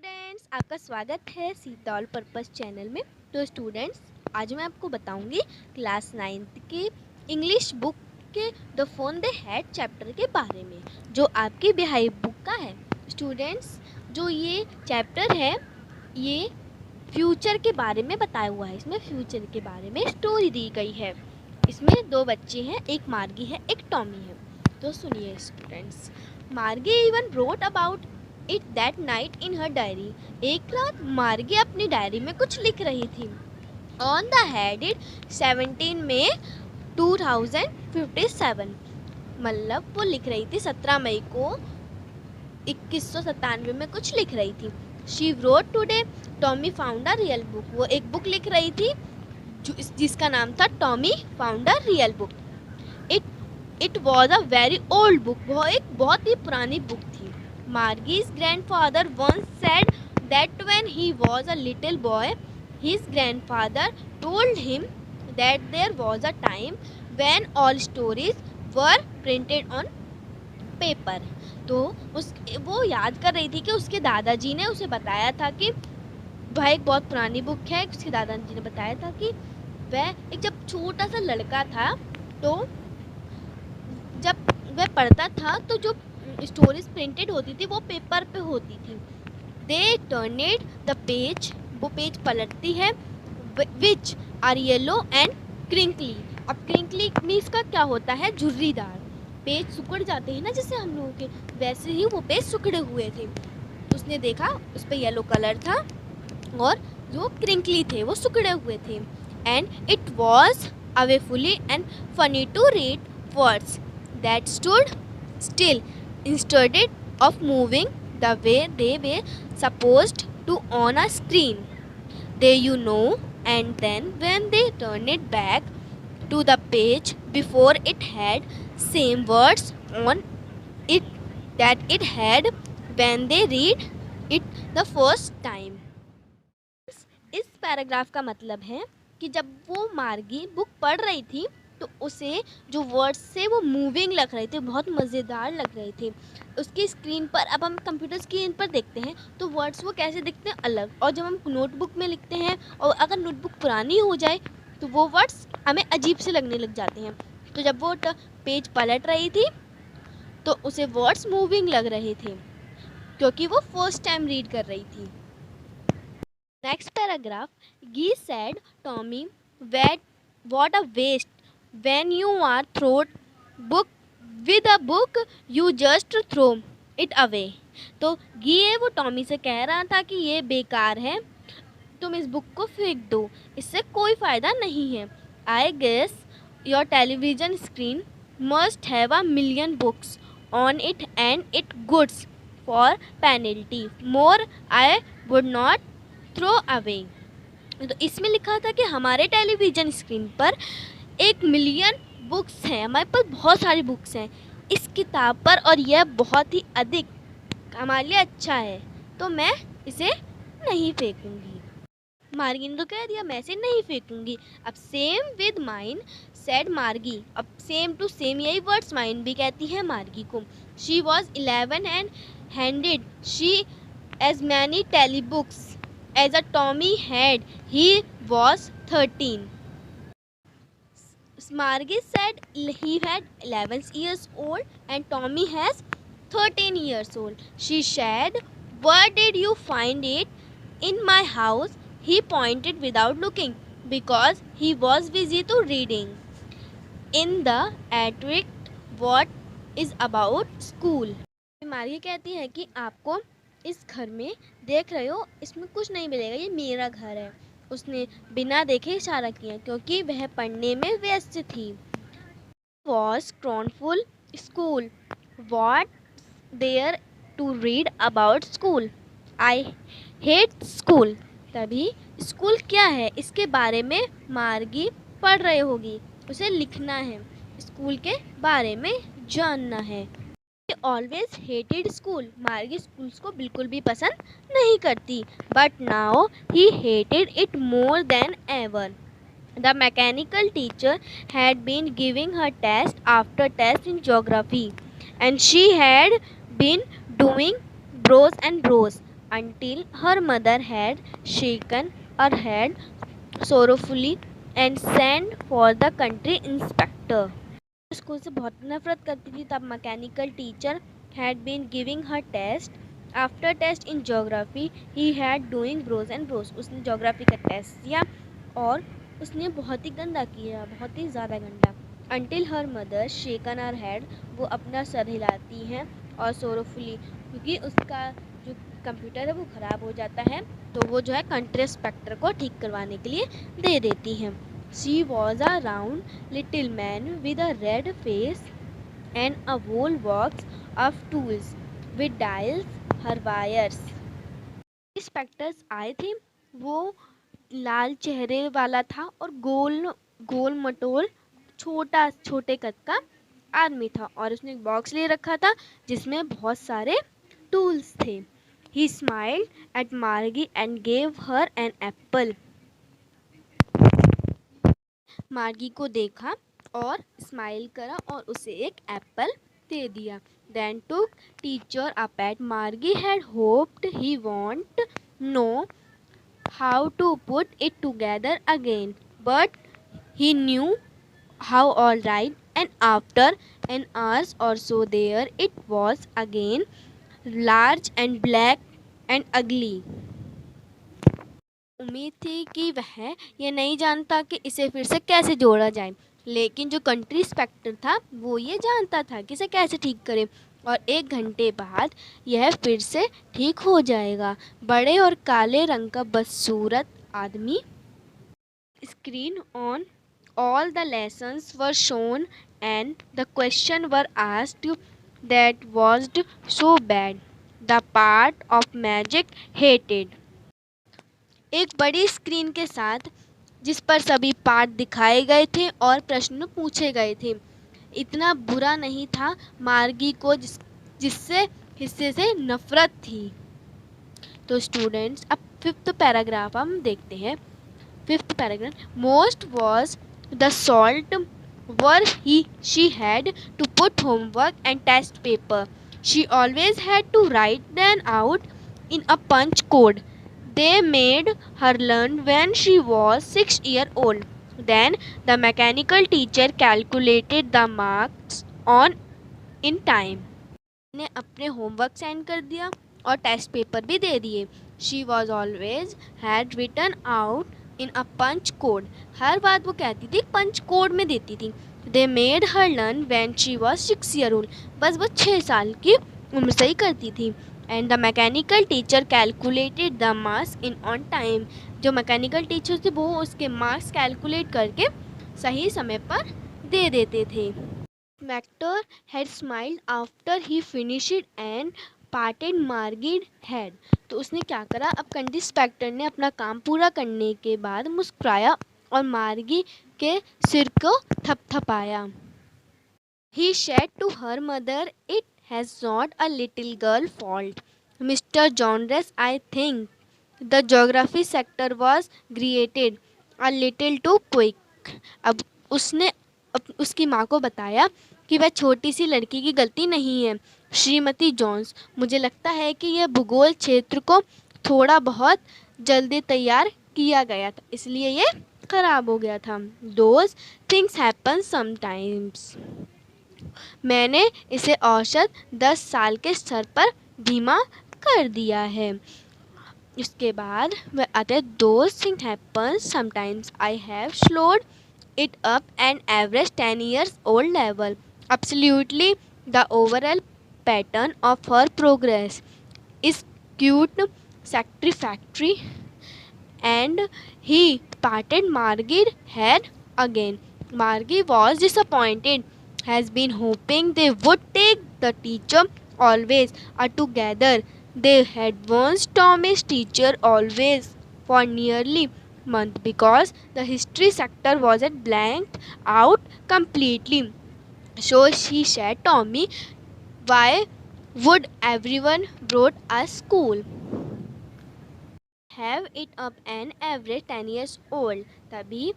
Students, आपका स्वागत है सीता ऑल पर्पस चैनल में। तो स्टूडेंट्स, आज मैं आपको बताऊंगी क्लास 9th के इंग्लिश बुक के the phone they had chapter के बारे में, जो आपकी बिहाइव बुक का है। स्टूडेंट्स, जो ये चैप्टर है ये फ्यूचर के बारे में बताया हुआ है। इसमें फ्यूचर के बारे में स्टोरी दी गई है। इसमें दो बच्चे हैं, एक मार्गी है, एक टॉमी है। तो सुनिए स्टूडेंट्स, मार्गी even wrote about it that night in her diary. एक रात मार्गी अपनी डायरी में कुछ लिख रही थी। ऑन द हेडेड 17 मई 2057, मतलब वो लिख रही थी 17 मई को 2197 में कुछ लिख रही थी। She wrote today Tommy found a real book. वो एक बुक लिख रही थी जिसका नाम था Tommy found a real book. It was a very old book. वो एक बहुत ही पुरानी बुक थी। Margie's grandfather once said that when he was a little boy, his grandfather told him that there was a time when all stories were printed on paper. तो वो याद कर रही थी कि उसके दादाजी ने उसे बताया था कि वह एक बहुत पुरानी बुक है। उसके दादाजी ने बताया था कि वह एक जब छोटा सा लड़का था, तो जब वह पढ़ता था तो जो स्टोरीज प्रिंटेड होती थी वो पेपर पे होती थी। दे टर्नेड द पेज, वो पेज पलटती है, which are yellow and crinkly. अब क्रिंकली मीन्स का क्या होता है? झुर्रीदार। पेज सिकुड़ जाते हैं ना जैसे हम लोगों के, वैसे ही वो पेज सिकुड़े हुए थे। उसने देखा उस पर येलो कलर था और जो क्रिंकली थे वो सिकुड़े हुए थे। And it was awfully and funny to read words that stood still instead of moving the way they were supposed to on a screen. And then when they turned it back to the page before, it had same words on it that it had when they read it the first time. इस paragraph का मतलब है कि जब वो मार्गी book पढ़ रही थी तो उसे जो वर्ड्स से वो मूविंग लग रहे थे, बहुत मज़ेदार लग रहे थे। उसकी स्क्रीन पर, अब हम कंप्यूटर स्क्रीन पर देखते हैं तो वर्ड्स वो कैसे दिखते हैं अलग, और जब हम नोटबुक में लिखते हैं और अगर नोटबुक पुरानी हो जाए तो वो वर्ड्स हमें अजीब से लगने लग जाते हैं। तो जब वो पेज पलट रही थी तो उसे वर्ड्स मूविंग लग रहे थे क्योंकि वो फर्स्ट टाइम रीड कर रही थी। नेक्स्ट पैराग्राफ, गी sad Tommy what a waste when you are thrown book with a book you just throw it away. तो ये वो टॉमी से कह रहा था कि ये बेकार है, तुम इस बुक को फेंक दो, इससे कोई फ़ायदा नहीं है। I guess your television screen must have a million books on it and it goods for penalty more I would not throw away. तो इसमें लिखा था कि हमारे टेलीविज़न स्क्रीन पर 1 मिलियन बुक्स हैं, हमारे पास बहुत सारी बुक्स हैं इस किताब पर, और यह बहुत ही अधिक हमारे लिए अच्छा है, तो मैं इसे नहीं फेंकूंगी। मार्गी ने तो कह दिया मैं इसे नहीं फेंकूंगी। अब same with mine said Margie, अब सेम टू सेम यही वर्ड्स माइन भी कहती है मार्गी को। She was 11 and handed she as many telly books as a Tommy had. He was 13. Margie said he had 11 years old and Tommy has 13 years old. She said, where did you find it? In my house. He pointed without looking because he was busy to reading. In the attic, what is about school. मार्गी कहती है कि आपको इस घर में देख रहे हो, इसमें कुछ नहीं मिलेगा, ये मेरा घर है। उसने बिना देखे इशारा किया क्योंकि वह पढ़ने में व्यस्त थी। Was scornful school. What's there to read about school? I hate school. तभी स्कूल क्या है इसके बारे में मार्गी पढ़ रही होगी, उसे लिखना है, स्कूल के बारे में जानना है। Always hated school, Margie schools को बिल्कुल भी पसंद नहीं करती। But now he hated it more than ever. The mechanical teacher had been giving her test after test in geography and she had been doing bros and bros until her mother had shaken her head sorrowfully and sent for the country inspector. School से बहुत नफरत करती थी तब mechanical teacher had been giving her test. After test in geography he had doing bros and bros. उसने geography का test दिया और उसने बहुत ही गंदा किया, बहुत ही ज़्यादा गंदा. Until her mother shaken her head, वो अपना सर हिलाती हैं और sorrowfully, क्योंकि उसका जो कंप्यूटर है वो ख़राब हो जाता है तो वो जो है कंट्री इंस्पेक्टर को ठीक करवाने के लिए दे देती हैं. She was a round little man with a red face and a whole box of tools with dials, her wires. Inspectors आए थे, वो लाल चेहरे वाला था और गोल गोल मटोल छोटे कद का आदमी था और उसने एक बॉक्स ले रखा था जिसमें बहुत सारे टूल्स थे. He smiled at Margie and gave her an apple. मार्गी को देखा और स्माइल करा और उसे एक एप्पल दे दिया. Then took teacher up at Margie had hoped he won't know how to put it together again, but he knew how all right, and after an hour or so there it was again, large and black and ugly. उम्मीद थी कि वह ये नहीं जानता कि इसे फिर से कैसे जोड़ा जाए, लेकिन जो कंट्री इंस्पेक्टर था वो ये जानता था कि इसे कैसे ठीक करे और 1 घंटे बाद यह फिर से ठीक हो जाएगा. बड़े और काले रंग का बदसूरत आदमी. Screen on all the lessons were shown and the question were asked that was so bad the part of magic hated. एक बड़ी स्क्रीन के साथ जिस पर सभी पाठ दिखाए गए थे और प्रश्न पूछे गए थे. इतना बुरा नहीं था मार्गी को जिससे हिस्से से नफरत थी. तो स्टूडेंट्स अब 5th पैराग्राफ हम देखते हैं. 5th paragraph. Most was the salt were she had to put homework and test paper. She always had to write them out in a punch code. They made her learn when she was 6 years old. Then the mechanical teacher calculated the marks on in time. ने अपने homework send कर दिया और test paper भी दे दिए. She was always had written out in a punch code. हर बात वो कहती थी पंच कोड में देती थी. They made her learn when she was 6 years old. बस वो 6 साल की उम्र से ही करती थी. And the mechanical teacher calculated the marks in on time. जो मैकेनिकल टीचर थे वो उसके मार्क्स कैलकुलेट करके सही समय पर दे देते थे. Mactor had smiled after he finished and patted Margie's head. तो उसने क्या करा, अब कंट्री इंस्पेक्टर ने अपना काम पूरा करने के बाद मुस्कुराया और मार्गी के सिर को थपथपाया. He said to her mother, "It has not a little girl fault. Mr. Jones, I think the geography sector was created a little too quick." अब उसने उसकी माँ को बताया कि वह छोटी सी लड़की की गलती नहीं है. श्रीमती जॉन्स, मुझे लगता है कि यह भूगोल क्षेत्र को थोड़ा बहुत जल्दी तैयार किया गया था, इसलिए ये ख़राब हो गया था. Those things happen sometimes. मैंने इसे औसत 10 साल के स्तर पर धीमा कर दिया है. इसके बाद वह आते those things happen sometimes. I have slowed it up an average 10 years old level. Absolutely, the overall pattern of her progress is quite satisfactory. And he patted Margie's head again. Margie was disappointed. Has been hoping they would take the teacher always together. They had once Tommy's teacher always for nearly month because the history sector wasn't blanked out completely. So she said, "Tommy, why would everyone brought us school? Have it up an average 10 years old." तभी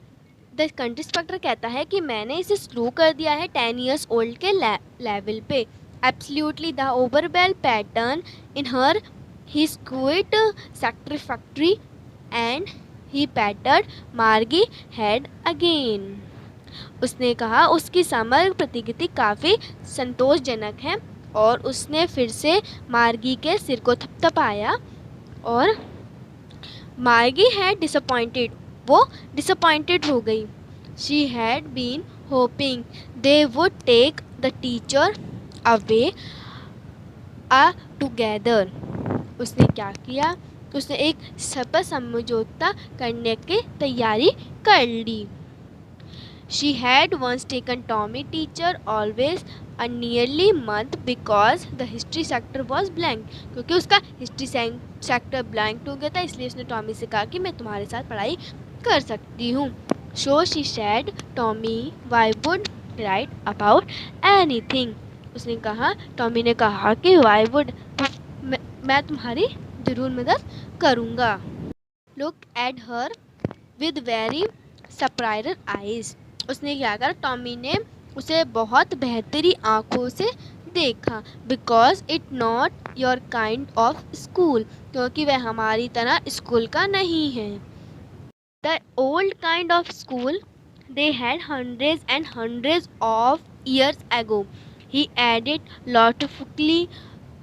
the country inspector कहता है कि मैंने इसे slow कर दिया है 10 years old के लेवल पे. Absolutely the ओवरवेल pattern in her He quit satisfactory and he patted Margie head again. उसने कहा उसकी समग्र प्रतिकृति काफ़ी संतोषजनक है और उसने फिर से मार्गी के सिर को थपथपाया और मार्गी हैड डिसअपॉइंटेड, वो डिसअपॉइंटेड हो गई. She had been hoping they would take the teacher away together. उसने क्या किया, उसने एक सपा समझौता करने की तैयारी कर ली. She had once taken Tommy teacher always a nearly month because the history sector was blank. क्योंकि उसका हिस्ट्री सेक्टर ब्लैंक हो गया था, इसलिए उसने टॉमी से कहा कि मैं तुम्हारे साथ पढ़ाई कर सकती हूँ. So she said, Tommy, why would write about anything? उसने कहा, टॉमी ने कहा कि why would, मैं तुम्हारी ज़रूर मदद करूँगा. Look at her with very surprised eyes. उसने क्या करा, टॉमी ने उसे बहुत बेहतरी आँखों से देखा. Because it not your kind of school, क्योंकि वह हमारी तरह स्कूल का नहीं है. The old kind of school they had hundreds and hundreds of years ago. He added loftily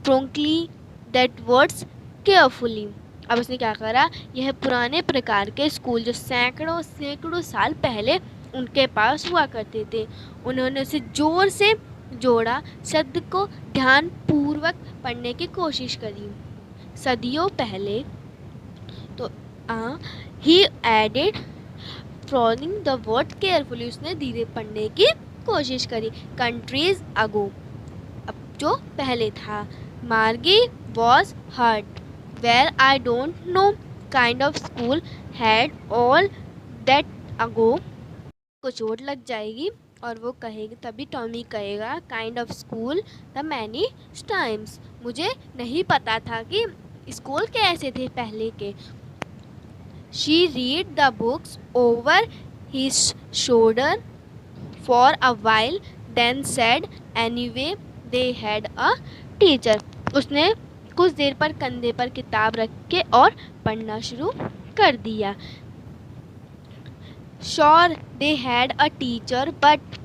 frankly that words carefully. अब उसने क्या करा, यह पुराने प्रकार के स्कूल जो सैकड़ों सैकड़ों साल पहले उनके पास हुआ करते थे, उन्होंने उसे जोर से जोड़ा, शब्द को ध्यानपूर्वक पढ़ने की कोशिश करी. सदियों पहले तो ही एडेड फ्रॉलिंग द वर्ड केयरफुली. उसने धीरे पढ़ने की कोशिश करी. कंट्रीज अगो, अब जो पहले था. Margie was hurt where I don't know kind of school had all that ago. को चोट लग जाएगी और वो कहेगी, तभी टॉमी कहेगा, kind of school the many times. मुझे नहीं पता था कि स्कूल कैसे थे पहले के. She read the books over his shoulder for a while then said, anyway they had a teacher. उसने कुछ देर पर कंधे पर किताब रख के और पढ़ना शुरू कर दिया. Sure, they had a teacher, but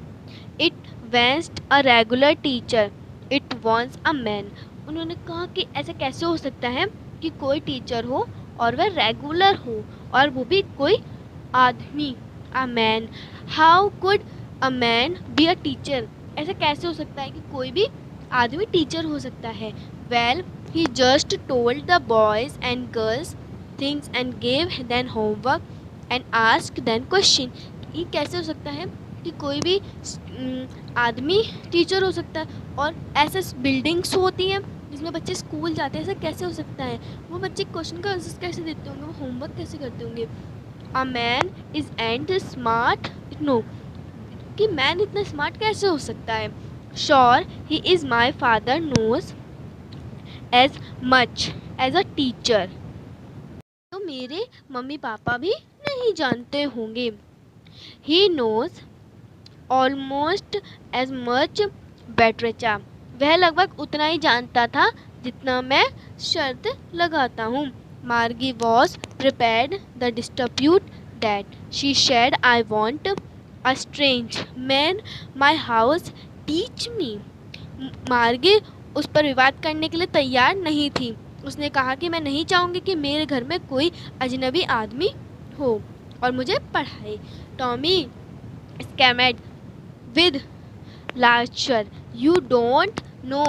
it wasn't a regular teacher. It was a man. उन्होंने कहा कि ऐसा कैसे हो सकता है कि कोई टीचर हो और वह रेगुलर हो, और वो भी कोई आदमी. A man. How could a man be a teacher? ऐसा कैसे हो सकता है कि कोई भी आदमी टीचर हो सकता है. Well, he just told the boys and girls things and gave them homework and ask then question. ये कैसे हो सकता है कि कोई भी आदमी टीचर हो सकता है, और ऐसे बिल्डिंग्स होती हैं जिसमें बच्चे स्कूल जाते हैं, ऐसा कैसे हो सकता है. वो बच्चे क्वेश्चन का आंसर कैसे देते होंगे, वो होमवर्क कैसे करते होंगे. A man is and smart, no, कि मैन इतना स्मार्ट कैसे हो सकता है. Sure he is my father knows as much as a teacher. तो मेरे मम्मी पापा भी नहीं जानते होंगे. He knows almost as much बेटरेचा. वह लगभग उतना ही जानता था जितना मैं शर्त लगाता हूँ. Margie was prepared the dispute that she shed, I want a strange man my house teach me. Margie उस पर विवाद करने के लिए तैयार नहीं थी. उसने कहा कि मैं नहीं चाहूँगी कि मेरे घर में कोई अजनबी आदमी हो और मुझे पढ़ाए. Tommy screamed with laughter, you don't know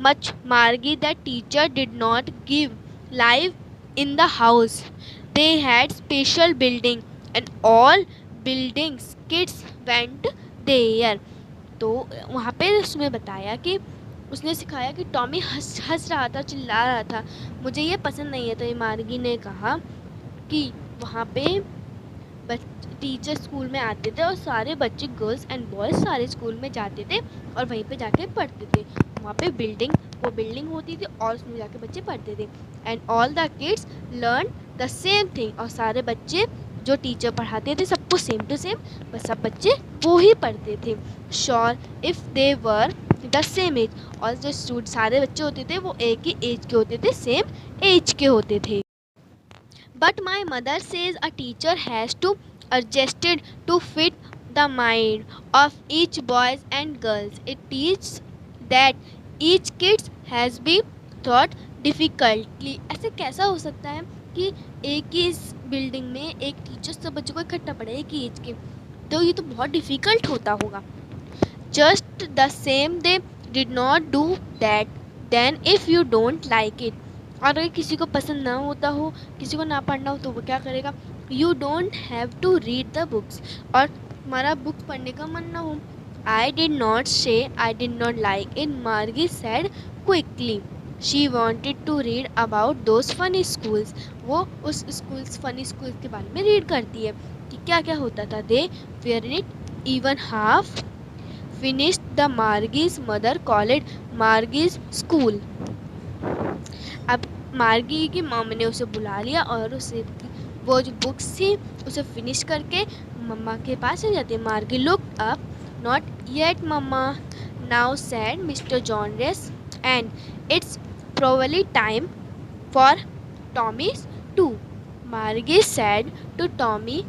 much Margie. The teacher did not give live in the house. They had special building and all buildings kids went there. तो वहाँ पे उसमें बताया कि उसने सिखाया कि टॉमी हंस रहा था, चिल्ला रहा था, मुझे ये पसंद नहीं है. तो मार्गी ने कहा कि वहाँ पे टीचर स्कूल में आते थे और सारे बच्चे, गर्ल्स एंड बॉयज़, सारे स्कूल में जाते थे और वहीं पे जाके पढ़ते थे. वहाँ पे वो बिल्डिंग होती थी और उसमें जाके बच्चे पढ़ते थे. And all the kids learn the same thing. और सारे बच्चे जो टीचर पढ़ाते थे सबको सेम टू सेम, बस सब बच्चे वो ही पढ़ते थे. Sure if they were the same age. और जो सारे बच्चे होते थे वो एक ही एज के होते थे, सेम एज के होते थे। But my mother says a teacher has to adjusted to fit the mind of each boys and girls. It teaches that each kids has been taught difficultly. ऐसे कैसा हो सकता है कि एक ही इस बिल्डिंग में एक टीचर सब बच्चों को इकट्ठा पढ़े एक ही एज के, तो ये तो बहुत डिफ़िकल्ट होता होगा। Just the same they did not do that. Then if you don't like it, और अगर किसी को पसंद ना होता हो, किसी को ना पढ़ना हो, तो वो क्या करेगा? You don't have to read the books. और तुम्हारा बुक पढ़ने का मन ना हो। I did not say I did not like it, Margie said quickly. She wanted to read about those funny schools. वो उस schools funny schools के बारे में रीड करती है कि क्या क्या होता था। They weren't even half finished. The Margie's mother called Margie's school. अब मार्गी की मम्मी ने उसे बुला लिया और उसे वो जो बुक्स थी उसे फिनिश करके मम्मा के पास चली जाती है। Margie look up, not yet mamma, now said mister John race, and it's probably time for Tommy too. Margie said to Tommy,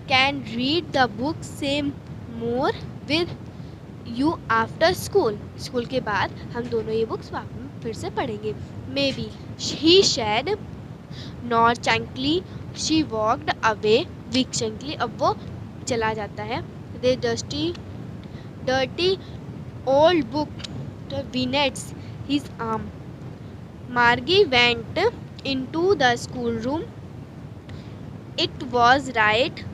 can read the book some more with you after school. School के बाद हम दोनों ये books फिर से पढ़ेंगे। Maybe he said, not nonchalantly, she walked away विक्शंकली। अब वो चला जाता है। दे डर्टी ओल्ड बुक विनेट्स his arm. Margie went into the school room. It was right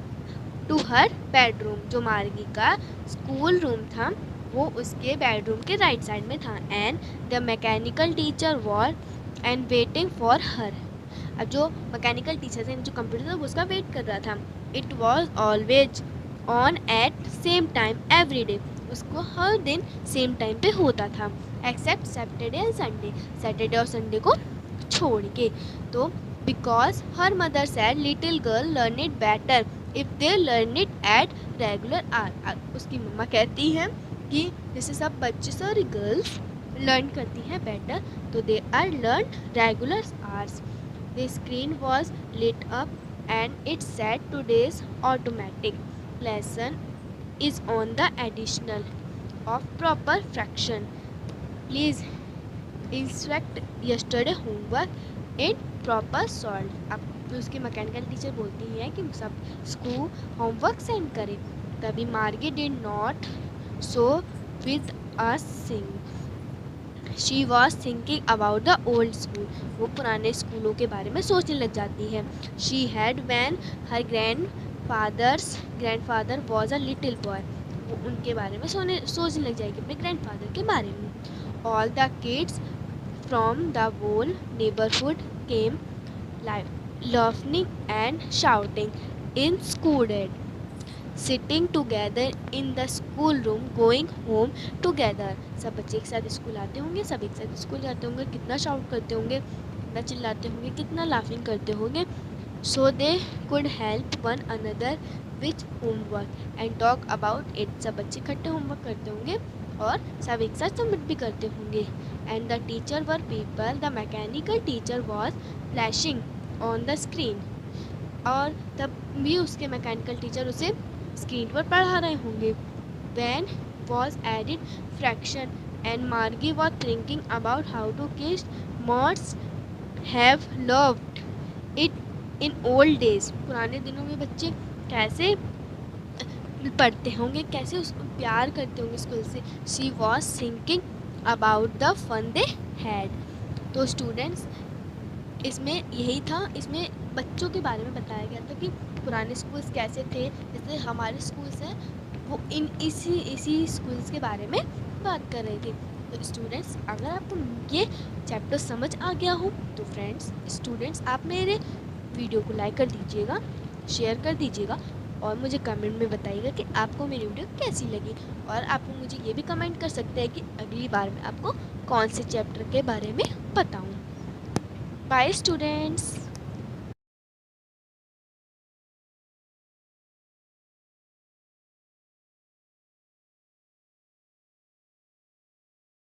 to her bedroom. जो मार्गी का स्कूल रूम था वो उसके बेडरूम के राइट साइड में था। And the mechanical teacher war and waiting for her. अब जो मैकेनिकल टीचर थे, जो कंप्यूटर था, वो उसका वेट कर रहा था। It was always on at same time every day. उसको हर दिन सेम टाइम पे होता था, except Saturday and Sunday. Saturday और संडे को छोड़ के। तो because her mother said little girl learn it better if they learn it at regular hours. उसकी मम्मा कहती हैं कि जैसे सब बच्चे सारी गर्ल्स लर्न करती हैं बेटर, तो they are learn regular hours. The screen was lit up and it said today's automatic lesson is on the additional of proper fraction. Please instruct yesterday homework in proper solve. अब उसकी mechanical teacher बोलती है कि सब school homework send करें। तभी Margie did not so with us sing. She was thinking about the old school. वो पुराने स्कूलों के बारे में सोचने लग जाती है। She had when her grandfather was a little boy. वो उनके बारे में सोचने लग जाएगी, अपने ग्रैंडफादर के बारे में। All the kids from the whole neighborhood came laughing and shouting in school day, sitting together in the school room, going home together. सब बच्चे एक साथ स्कूल आते होंगे, सब एक साथ स्कूल जाते होंगे, कितना शाउट करते होंगे, कितना चिल्लाते होंगे, कितना लाफिंग करते होंगे। So they could help one another with homework and talk about it. सब बच्चे इकट्ठे होमवर्क करते होंगे और सब एक साथ सबमिट भी करते होंगे। And the teacher were people. The mechanical teacher was flashing on the screen. और तब भी उसके मैकेनिकल टीचर उसे स्क्रीन पर पढ़ा रहे होंगे। When was added fraction and Margie was thinking about how to kids must have loved it in old days. पुराने दिनों में बच्चे कैसे पढ़ते होंगे, कैसे उसको प्यार करते होंगे स्कूल से। She was thinking about the fun they had. तो स्टूडेंट्स इसमें यही था, इसमें बच्चों के बारे में बताया गया था कि पुराने स्कूल्स कैसे थे, जैसे हमारे स्कूल्स हैं वो इसी स्कूल्स के बारे में बात कर रहे थे। तो स्टूडेंट्स अगर आपको ये चैप्टर समझ आ गया हो तो फ्रेंड्स स्टूडेंट्स आप मेरे वीडियो को लाइक कर दीजिएगा, शेयर कर दीजिएगा और मुझे कमेंट में बताइएगा कि आपको मेरी वीडियो कैसी लगी। और आप मुझे ये भी कमेंट कर सकते हैं कि अगली बार मैं आपको कौन से चैप्टर के बारे में बताऊँ। Bye students.